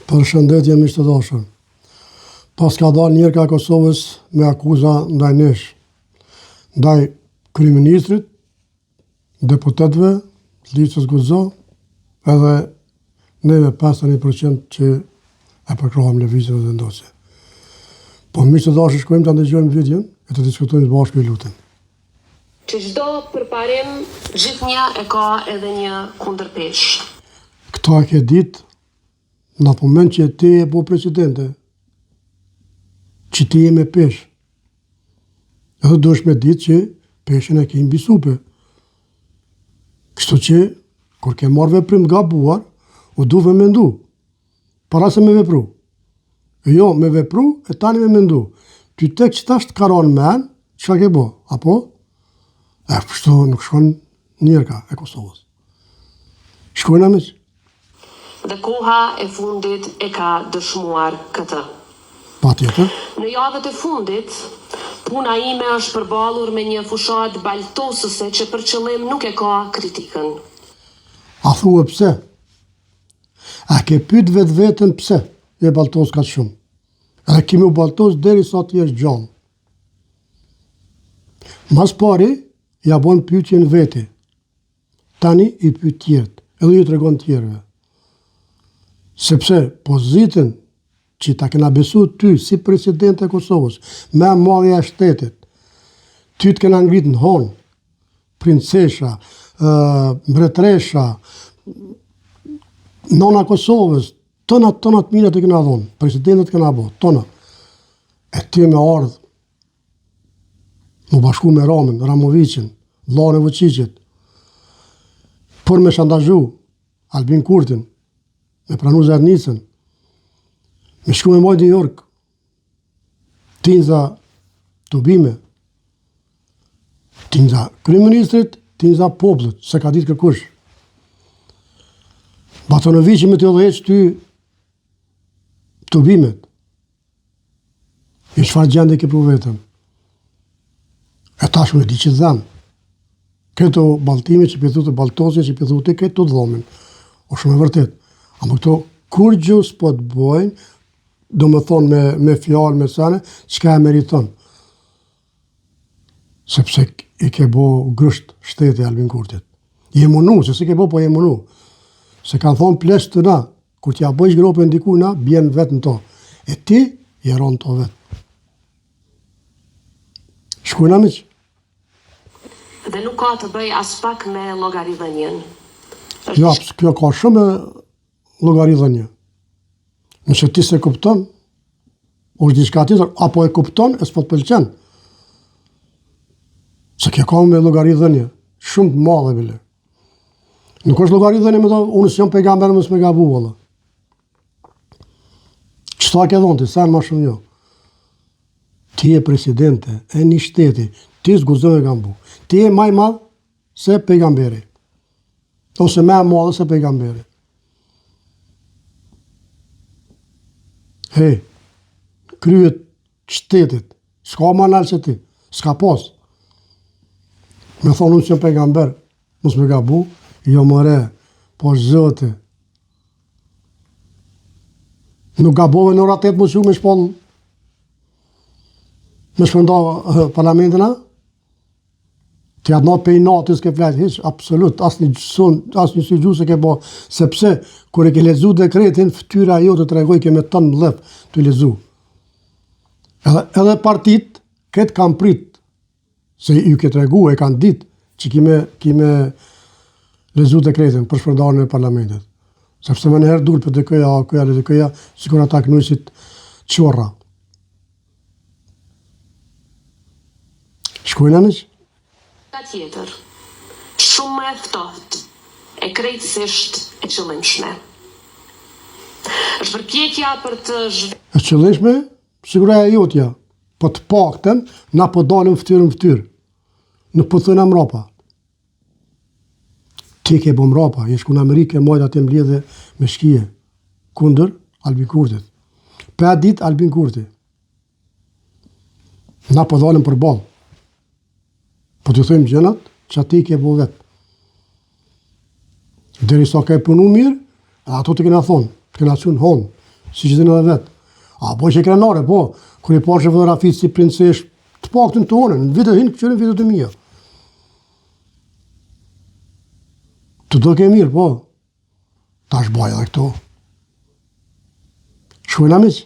Përshëndetje miq të dashur. Pas ka dalë njërë ka Kosovës me akuza ndaj nesh, ndaj kryeministrit, deputetëve, Liçës Guzo, edhe neve 51% që e përkrohem lëvizjen dhe vendosje. Po miq të dashur, shkojmë ta ndëgjojmë videon e të diskutojmë bashkë, ju lutem. Që çdo përparim gjithnjë e ka edhe një kundërpesh. Këta e ke ditë në moment që ti e po presidente, që ti e me pesh. Edhe do është me ditë që peshin e ke mbi supe. Kështu që, kur ke marrë veprim gabuar, u duve mendu, para se me vepru. Jo, me vepru, e tani me mendu. Ty tek që tash të karon men, çka ke bo, apo? Kështu nuk shkon njërka e Kosovës. Shkojnë amiq. Dhe koha e fundit e ka dëshmuar këtë. Patjetër. Në javët e fundit, puna ime është përballur me një fushat baltosëse që për qëllim nuk e ka kritikën. A thua pse? A ke pyet vetveten pse e baltos ka shumë? Edhe kimi u baltos deri sa ti është gjallë. Mas pari, ja bon pyetjen veti. Tani i pyet tjerët, edhe ju tregon tjerëve. Sepse pozitën që ta kena besu ty si president e Kosovës, me madhja e shtetit, ty të kena ngrit në honë, princesha, mbretresha, nona Kosovës, tonat mira të kena dhonë, presidentet kena bo, tonat. E ty me ardhë, më bashku me Ramën, Ramovicin, vllahën e Vučićit, për me shantazhu Albin Kurtin, me pranu Zernicën, me shku me mojtë New York, tinza tubime, tinza kryeministrit, tinza popullit, se ka ditë kërkush. Batonoviqi me të dheqë ty tubimet. E çfarë gjende ke për vetëm? E tash me di që dhemë. Këto baltime që pëthu të baltosje, që pëthu të këtë të dhomin. O shumë e vërtet. Ama këto kur gjë s'po të bojnë, do më thonë me fjalë, me sene, çka e meriton. Sepse i ke bo grësht shteti Albin Kurtit. Je munu, se si ke bo, po je munu. Se kanë thonë plesh të na, kur t'ja bëjsh grope ndiku na, bjen vetë në to. E ti, jeron to vetë. Shkujna miq. Dhe nuk ka të bëj as pak me llogaridhënien. Jo, kjo ka shumë llogaridhënie. Nëse ti se kupton, është diçka tjetër, apo e kupton, e s'po të pëlqen. Se kjo ka me llogaridhënie, shumë të madhe bile. Nuk është llogaridhënie me thonë, unë s'jam pejgamber, mos me gabu valla. Çfarë ke thonë ti, sa më shumë jo. Ti je presidente e një shteti, ti s'guzon e gambu. Ti je maj madh se pejgamberi. Ose me madhe se pejgamberi. Hej, kryet shtetit, s'ka ma nalë se ti, s'ka pos. Me thonë unë që pejgamber, mos me gabu, jo mëre, po zëti. Nuk gabove në ora 8 mos ju me shpon, me shpënda parlamentin a? Ti atë natë pej natës ke fletë, hiç, absolut, asë një si gju se ke bo, sepse, kër e ke lezu dekretin, fytyra jo të tregoj ke me tënë mlef të lezu. Edhe partit, këtë kam prit, se ju ke tregu, e kanë dit, që kime lezu dekretin për shpërndarën e parlamentit. Sepse me nëherë dulë për dhe këja, sikur ata knujësit qorra. Shkojnë amiq? Tjetër, shumë e ftohtë, e krejtësisht e qëllimshme. Shpërpjekja për të E qëllimshme, siguria e jotja, po të paktën na po dalim ftyrë. Nuk po thëna mrapa. Ti ke bo mrapa, je shku në Amerikë, majtë atë mbledhe me shkije, kundër Albin Kurtit. Pa dit Albin Kurti. Na po dalim për balë. Po të thëjmë gjenat, që ati ke bo vetë. Deri sa ka e punu mirë, ato të kena thonë, të kena qënë honë, si që edhe vetë. A, po që krenare, po, kër i pashe fotografit si princesh, të paktën tonë, në vitet hinë këqyrin vitet e mija. Të do ke mirë, po, ta është baja dhe këto. Shkojnë amiq?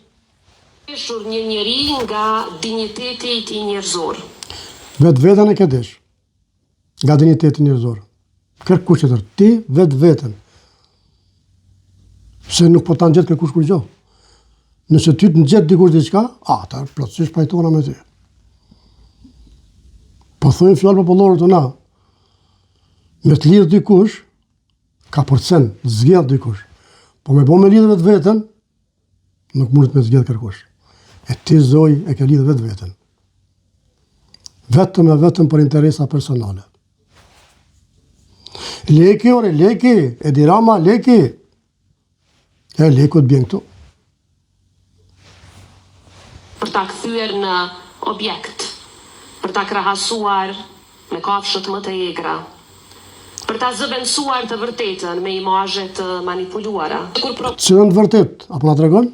Shur një njeri nga digniteti i tij njerëzor. Vetë vetën e kedesh, nga digniteti njerëzor. Kërkush qëtër, ti vetë vetën. Se nuk po ta në gjetë kërkush kur gjo. Nëse ty të në gjetë dikush diqka, ta plotësisht pajtona me ty. Po thujnë fjallë popullore të na, me të lidhë dikush, ka përcen, zgjedh dikush. Po me bo me lidhë vetë vetën, nuk mundet me zgjedh kërkush. E ti zoj e ke lidhë vetë vetën. Vetëm e vetëm për interesa personale. Leki, ore, leki, Edi Rama, leki. E leku të bjen këtu. Për ta kthyer në objekt, për ta krahasuar me kafshët më të egra, për ta zëvendësuar të vërtetën me imazhe të manipuluara. Cilën të vërtet, apo na tregon?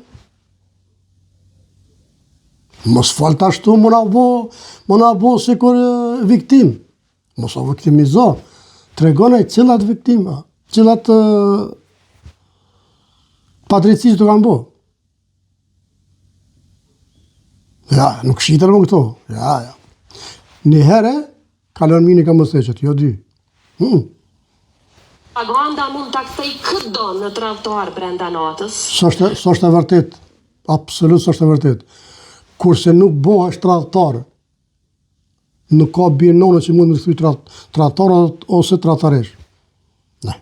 Mos fal të ashtu, më na bo si kur viktim. Mos o viktimizo. Tregonaj cilat viktima, cilat padrejtësisë të kanë bo. Ja, nuk shqitër më këto. Ja. Një herë, kalon mini ka mëseqet, jo dy. Propaganda mund ta kthej çdo në tradhtor brenda natës. S'është e vërtet, absolut s'është e vërtet. Kurse nuk bëhesh tradhtor, nuk ka binonë që mund të thuj tradhtor ose tradhtaresh. Ne.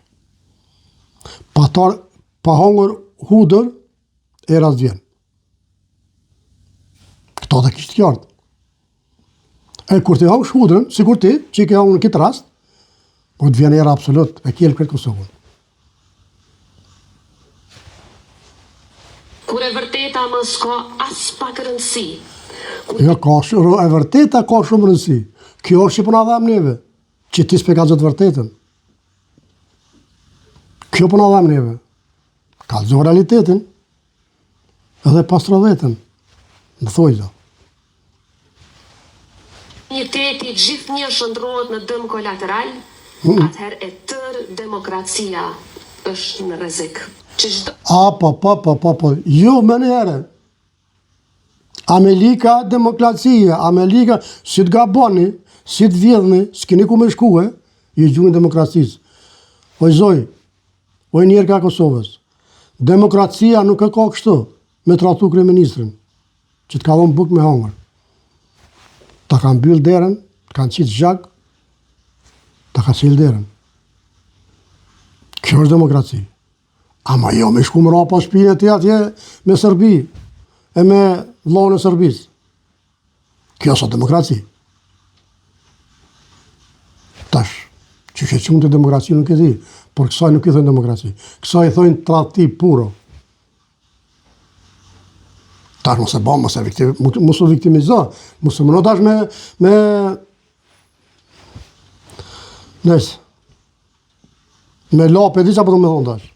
Pa hongër hudër, e ras vjen. Këto dhe kishtë qartë. E kur të hongësh hudrën, si kur ti, që i ke hongër në këtë rast, po të vjen era absolut, e kjelë këtë Kosovën. Kur e vërteta mos ka as pak rëndësi. Jo, e vërteta ka shumë rëndësi. Kjo është që puna dham neve, që ti s'pe ka zëtë vërtetën. Kjo puna dham neve. Ka zëtë realitetin, edhe pastro vetën. Në thojza. Digniteti gjithë një shëndrohet në dëm kolateral, atëherë e tërë demokracia është në rrezik. Po. Jo, më në herë. Amerika demokracia, Amerika, si të gaboni, si të vjedhni, s'kini ku me shkue, i gjuhin demokracisë. Oj zoj, oj njerë ka Kosovës. Demokracia nuk e ka kështu, me tratu kryeministrin, që të ka dhonë buk me hongër. Ta kanë byllë derën, kanë qitë zhak, ta ka qilë derën. Kjo është demokraci. Ama jo, me shku më rapa shpine të atje me Serbi, e me vllahun e Serbisë. Kjo është demokraci. Tash, që që qëmë të demokraci nuk e di, por kësaj nuk i thënë demokraci. Kësaj i thënë tradhti puro. Tash mos e bëm, mos u viktimizo, mos e mëno tash me nëjse. Me lapë e di që po të me thonë tash.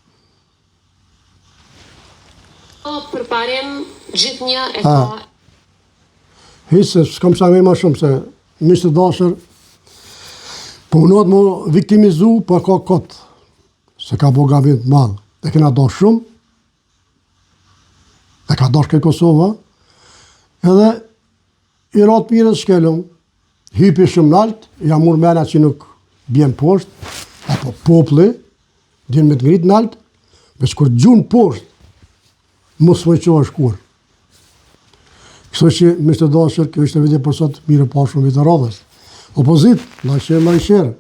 Për parim, gjithë një e ka... Hisë, s'kam shangaj ma shumë, se mishë të dashër, po unohet më viktimizu, po ka kotë, se ka bo gabim të madhë. E kena dash shumë, e ka dash këtë Kosova, edhe i ratë mirës shkelëm, hypi shumë naltë, ja mur mena që nuk bjen poshtë, apo popli, din me të ngritë naltë, veç kur gjunë poshtë, mos vëqohë shkur. Kështu që mishtë të dashër, kjo ishte video për sot, mire pa shumë vitë radhës. Opozit, lajshër.